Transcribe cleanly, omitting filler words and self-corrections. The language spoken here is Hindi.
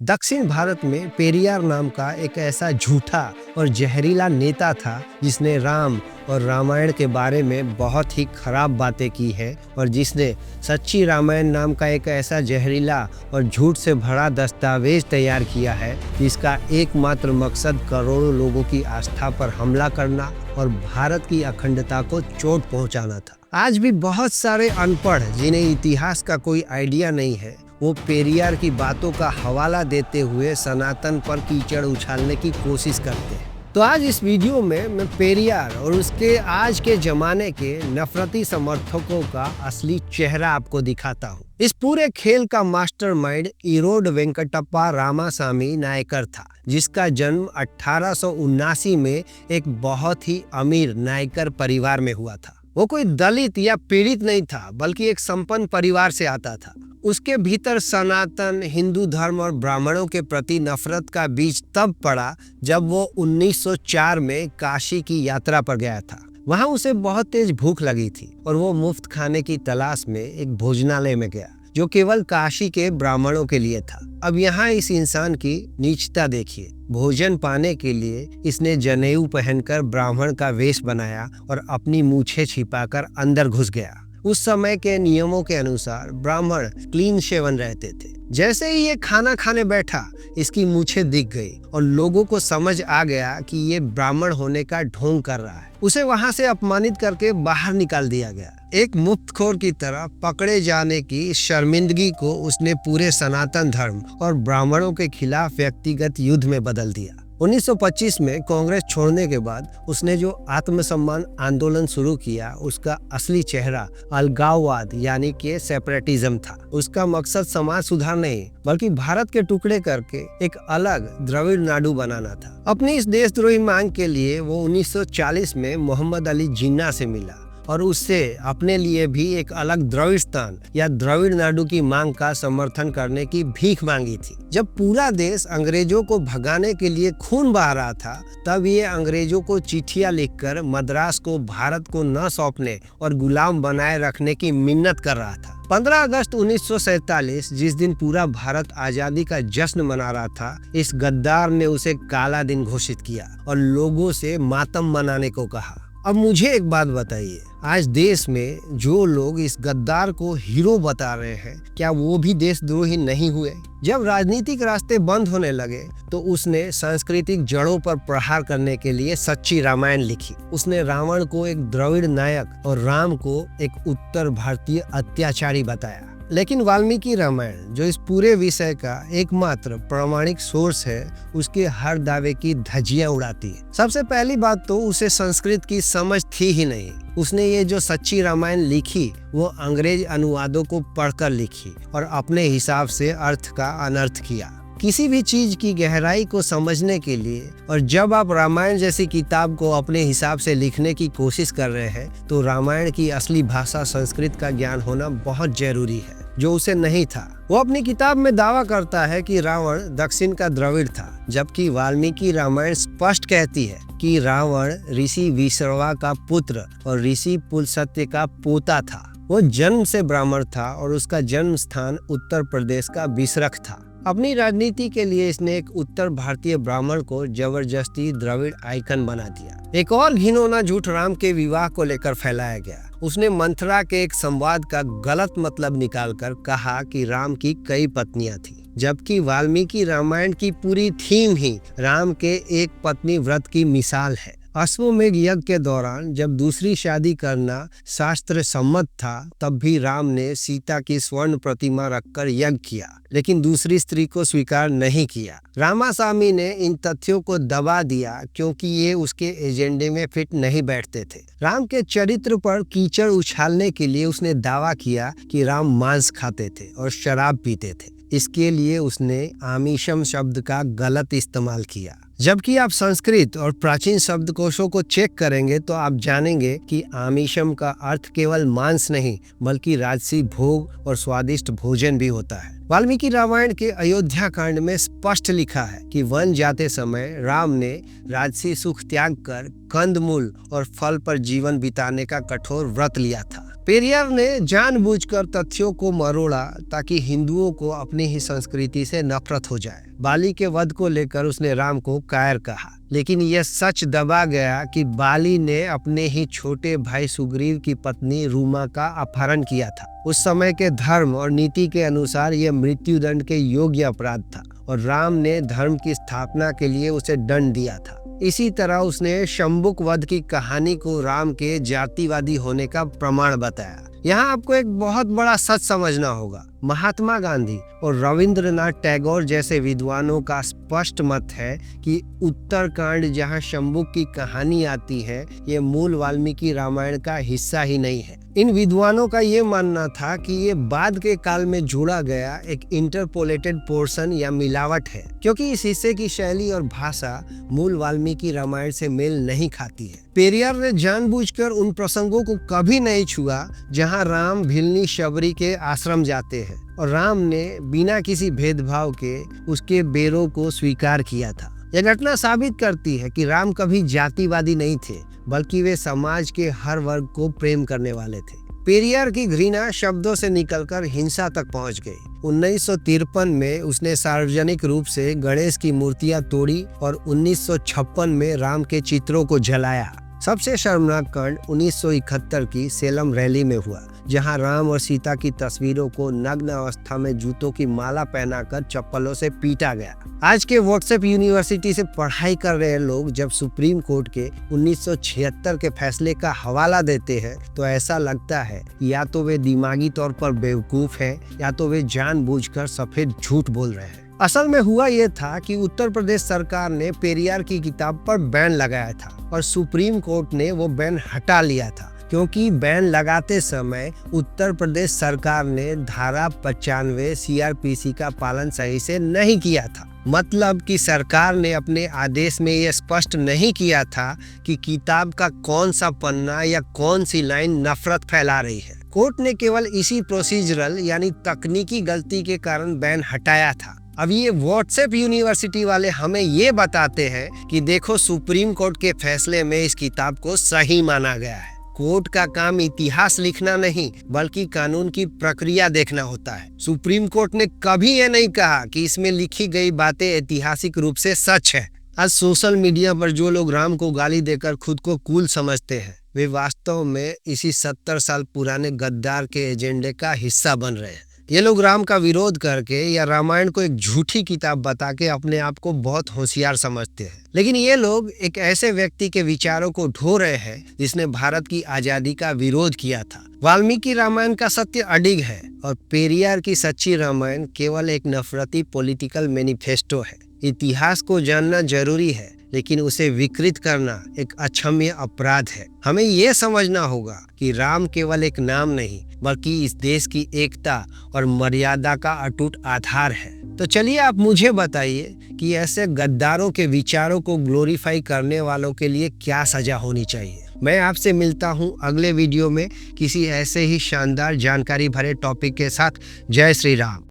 दक्षिण भारत में पेरियार नाम का एक ऐसा झूठा और जहरीला नेता था जिसने राम और रामायण के बारे में बहुत ही खराब बातें की हैं और जिसने सच्ची रामायण नाम का एक ऐसा जहरीला और झूठ से भरा दस्तावेज तैयार किया है जिसका एकमात्र मकसद करोड़ों लोगों की आस्था पर हमला करना और भारत की अखंडता को चोट पहुंचाना था। आज भी बहुत सारे अनपढ़ जिन्हें इतिहास का कोई आइडिया नहीं है वो पेरियार की बातों का हवाला देते हुए सनातन पर कीचड़ उछालने की कोशिश करते हैं। तो आज इस वीडियो में मैं पेरियार और उसके आज के जमाने के नफरती समर्थकों का असली चेहरा आपको दिखाता हूँ। इस पूरे खेल का मास्टरमाइंड इरोड वेंकटप्पा रामासामी नायकर था, जिसका जन्म 1879 में एक बहुत ही अमीर नायकर परिवार में हुआ था। वो कोई दलित या पीड़ित नहीं था, बल्कि एक संपन्न परिवार से आता था। उसके भीतर सनातन हिंदू धर्म और ब्राह्मणों के प्रति नफरत का बीज तब पड़ा जब वो 1904 में काशी की यात्रा पर गया था। वहां उसे बहुत तेज भूख लगी थी और वो मुफ्त खाने की तलाश में एक भोजनालय में गया जो केवल काशी के ब्राह्मणों के लिए था। अब यहाँ इस इंसान की नीचता देखिए। भोजन पाने के लिए इसने जनेऊ पहनकर ब्राह्मण का वेश बनाया और अपनी मूछें छिपाकर अंदर घुस गया। उस समय के नियमों के अनुसार ब्राह्मण क्लीन शेवन रहते थे। जैसे ही ये खाना खाने बैठा, इसकी मूछें दिख गई और लोगों को समझ आ गया कि ये ब्राह्मण होने का ढोंग कर रहा है। उसे वहां से अपमानित करके बाहर निकाल दिया गया। एक मुफ्तखोर की तरह पकड़े जाने की शर्मिंदगी को उसने पूरे सनातन धर्म और ब्राह्मणों के खिलाफ व्यक्तिगत युद्ध में बदल दिया। 1925 में कांग्रेस छोड़ने के बाद उसने जो आत्मसम्मान आंदोलन शुरू किया, उसका असली चेहरा अलगाववाद यानी कि सेपरेटिज्म था। उसका मकसद समाज सुधार नहीं बल्कि भारत के टुकड़े करके एक अलग द्रविड़ नाडु बनाना था। अपनी इस देशद्रोही मांग के लिए वो 1940 में मोहम्मद अली जिन्ना से मिला और उससे अपने लिए भी एक अलग द्रविड़स्तान या द्रविड़ नाडु की मांग का समर्थन करने की भीख मांगी थी। जब पूरा देश अंग्रेजों को भगाने के लिए खून बहा रहा था, तब ये अंग्रेजों को चिट्ठियां लिखकर मद्रास को भारत को न सौंपने और गुलाम बनाए रखने की मिन्नत कर रहा था। 15 अगस्त 1947 जिस दिन पूरा भारत आजादी का जश्न मना रहा था, इस गद्दार ने उसे काला दिन घोषित किया और लोगों से मातम मनाने को कहा। अब मुझे एक बात बताइए, आज देश में जो लोग इस गद्दार को हीरो बता रहे हैं, क्या वो भी देशद्रोही नहीं हुए? जब राजनीतिक रास्ते बंद होने लगे तो उसने सांस्कृतिक जड़ों पर प्रहार करने के लिए सच्ची रामायण लिखी। उसने रावण को एक द्रविड़ नायक और राम को एक उत्तर भारतीय अत्याचारी बताया। लेकिन वाल्मीकि रामायण, जो इस पूरे विषय का एकमात्र प्रामाणिक सोर्स है, उसके हर दावे की धज्जियां उड़ाती है। सबसे पहली बात तो उसे संस्कृत की समझ थी ही नहीं। उसने ये जो सच्ची रामायण लिखी वो अंग्रेज अनुवादों को पढ़कर लिखी और अपने हिसाब से अर्थ का अनर्थ किया। किसी भी चीज की गहराई को समझने के लिए और जब आप रामायण जैसी किताब को अपने हिसाब से लिखने की कोशिश कर रहे हैं तो रामायण की असली भाषा संस्कृत का ज्ञान होना बहुत जरूरी है, जो उसे नहीं था। वो अपनी किताब में दावा करता है कि रावण दक्षिण का द्रविड़ था, जबकि वाल्मीकि रामायण स्पष्ट कहती है कि रावण ऋषि विश्रवा का पुत्र और ऋषि पुलस्त्य का पोता था। वो जन्म से ब्राह्मण था और उसका जन्म स्थान उत्तर प्रदेश का बिसरख था। अपनी राजनीति के लिए इसने एक उत्तर भारतीय ब्राह्मण को जबरदस्ती द्रविड़ आइकन बना दिया। एक और घिनौना झूठ राम के विवाह को लेकर फैलाया गया। उसने मंथरा के एक संवाद का गलत मतलब निकालकर कहा कि राम की कई पत्नियां थी, जबकि वाल्मीकि रामायण की पूरी थीम ही राम के एक पत्नी व्रत की मिसाल है। अश्वमेध यज्ञ के दौरान जब दूसरी शादी करना शास्त्र सम्मत था, तब भी राम ने सीता की स्वर्ण प्रतिमा रखकर यज्ञ किया, लेकिन दूसरी स्त्री को स्वीकार नहीं किया। रामासामी ने इन तथ्यों को दबा दिया क्योंकि ये उसके एजेंडे में फिट नहीं बैठते थे। राम के चरित्र पर कीचड़ उछालने के लिए उसने दावा किया कि राम मांस खाते थे और शराब पीते थे। इसके लिए उसने आमिषम शब्द का गलत इस्तेमाल किया। जबकि आप संस्कृत और प्राचीन शब्दकोशों को चेक करेंगे तो आप जानेंगे कि आमिषम का अर्थ केवल मांस नहीं बल्कि राजसी भोग और स्वादिष्ट भोजन भी होता है। वाल्मीकि रामायण के अयोध्या कांड में स्पष्ट लिखा है कि वन जाते समय राम ने राजसी सुख त्याग कर कंदमूल और फल पर जीवन बिताने का कठोर व्रत लिया था। पेरियार ने जानबूझकर तथ्यों को मरोड़ा ताकि हिंदुओं को अपनी ही संस्कृति से नफरत हो जाए। बाली के वध को लेकर उसने राम को कायर कहा, लेकिन यह सच दबा गया कि बाली ने अपने ही छोटे भाई सुग्रीव की पत्नी रूमा का अपहरण किया था। उस समय के धर्म और नीति के अनुसार यह मृत्युदंड के योग्य अपराध था और राम ने धर्म की स्थापना के लिए उसे दंड दिया था। इसी तरह उसने शंबुक वध की कहानी को राम के जातिवादी होने का प्रमाण बताया। यहाँ आपको एक बहुत बड़ा सच समझना होगा। महात्मा गांधी और रविंद्रनाथ टैगोर जैसे विद्वानों का स्पष्ट मत है कि उत्तरकांड जहाँ शंबुक की कहानी आती है, ये मूल वाल्मीकि रामायण का हिस्सा ही नहीं है। इन विद्वानों का ये मानना था कि ये बाद के काल में जोड़ा गया एक इंटरपोलेटेड पोर्शन या मिलावट है, क्योंकि इस हिस्से की शैली और भाषा मूल वाल्मीकि रामायण से मेल नहीं खाती है। पेरियार ने जानबूझकर उन प्रसंगों को कभी नहीं छुआ जहां राम भिलनी शबरी के आश्रम जाते हैं और राम ने बिना किसी भेदभाव के उसके बेरों को स्वीकार किया था। यह घटना साबित करती है कि राम कभी जातिवादी नहीं थे, बल्कि वे समाज के हर वर्ग को प्रेम करने वाले थे। पेरियार की घृणा शब्दों से निकलकर हिंसा तक पहुंच गई। 1953 में उसने सार्वजनिक रूप से गणेश की मूर्तियां तोड़ी और 1956 में राम के चित्रों को जलाया। सबसे शर्मनाक कांड 1971 की सेलम रैली में हुआ, जहां राम और सीता की तस्वीरों को नग्न अवस्था में जूतों की माला पहनाकर चप्पलों से पीटा गया। आज के व्हाट्सएप यूनिवर्सिटी से पढ़ाई कर रहे लोग जब सुप्रीम कोर्ट के 1976 के फैसले का हवाला देते हैं तो ऐसा लगता है या तो वे दिमागी तौर पर बेवकूफ हैं या तो वे जानबूझकर सफेद झूठ बोल रहे हैं। असल में हुआ यह था कि उत्तर प्रदेश सरकार ने पेरियार की किताब पर बैन लगाया था और सुप्रीम कोर्ट ने वो बैन हटा लिया था, क्योंकि बैन लगाते समय उत्तर प्रदेश सरकार ने धारा 95 सीआरपीसी का पालन सही से नहीं किया था। मतलब कि सरकार ने अपने आदेश में यह स्पष्ट नहीं किया था कि किताब का कौन सा पन्ना या कौन सी लाइन नफरत फैला रही है। कोर्ट ने केवल इसी प्रोसीजरल यानी तकनीकी गलती के कारण बैन हटाया था। अब ये व्हाट्सएप यूनिवर्सिटी वाले हमें ये बताते हैं कि देखो, सुप्रीम कोर्ट के फैसले में इस किताब को सही माना गया है। कोर्ट का काम इतिहास लिखना नहीं, बल्कि कानून की प्रक्रिया देखना होता है। सुप्रीम कोर्ट ने कभी ये नहीं कहा कि इसमें लिखी गई बातें ऐतिहासिक रूप से सच है। आज सोशल मीडिया पर जो लोग राम को गाली देकर खुद को कूल समझते हैं, वे वास्तव में इसी 70 साल पुराने गद्दार के एजेंडे का हिस्सा बन रहे हैं। ये लोग राम का विरोध करके या रामायण को एक झूठी किताब बता के अपने आप को बहुत होशियार समझते हैं, लेकिन ये लोग एक ऐसे व्यक्ति के विचारों को ढो रहे हैं जिसने भारत की आजादी का विरोध किया था। वाल्मीकि रामायण का सत्य अडिग है और पेरियार की सच्ची रामायण केवल एक नफरती पॉलिटिकल मैनिफेस्टो है। इतिहास को जानना जरूरी है, लेकिन उसे विकृत करना एक अक्षम्य अपराध है। हमें ये समझना होगा कि राम केवल एक नाम नहीं, बल्कि इस देश की एकता और मर्यादा का अटूट आधार है। तो चलिए आप मुझे बताइए कि ऐसे गद्दारों के विचारों को ग्लोरीफाई करने वालों के लिए क्या सजा होनी चाहिए। मैं आपसे मिलता हूं अगले वीडियो में किसी ऐसे ही शानदार जानकारी भरे टॉपिक के साथ। जय श्री राम।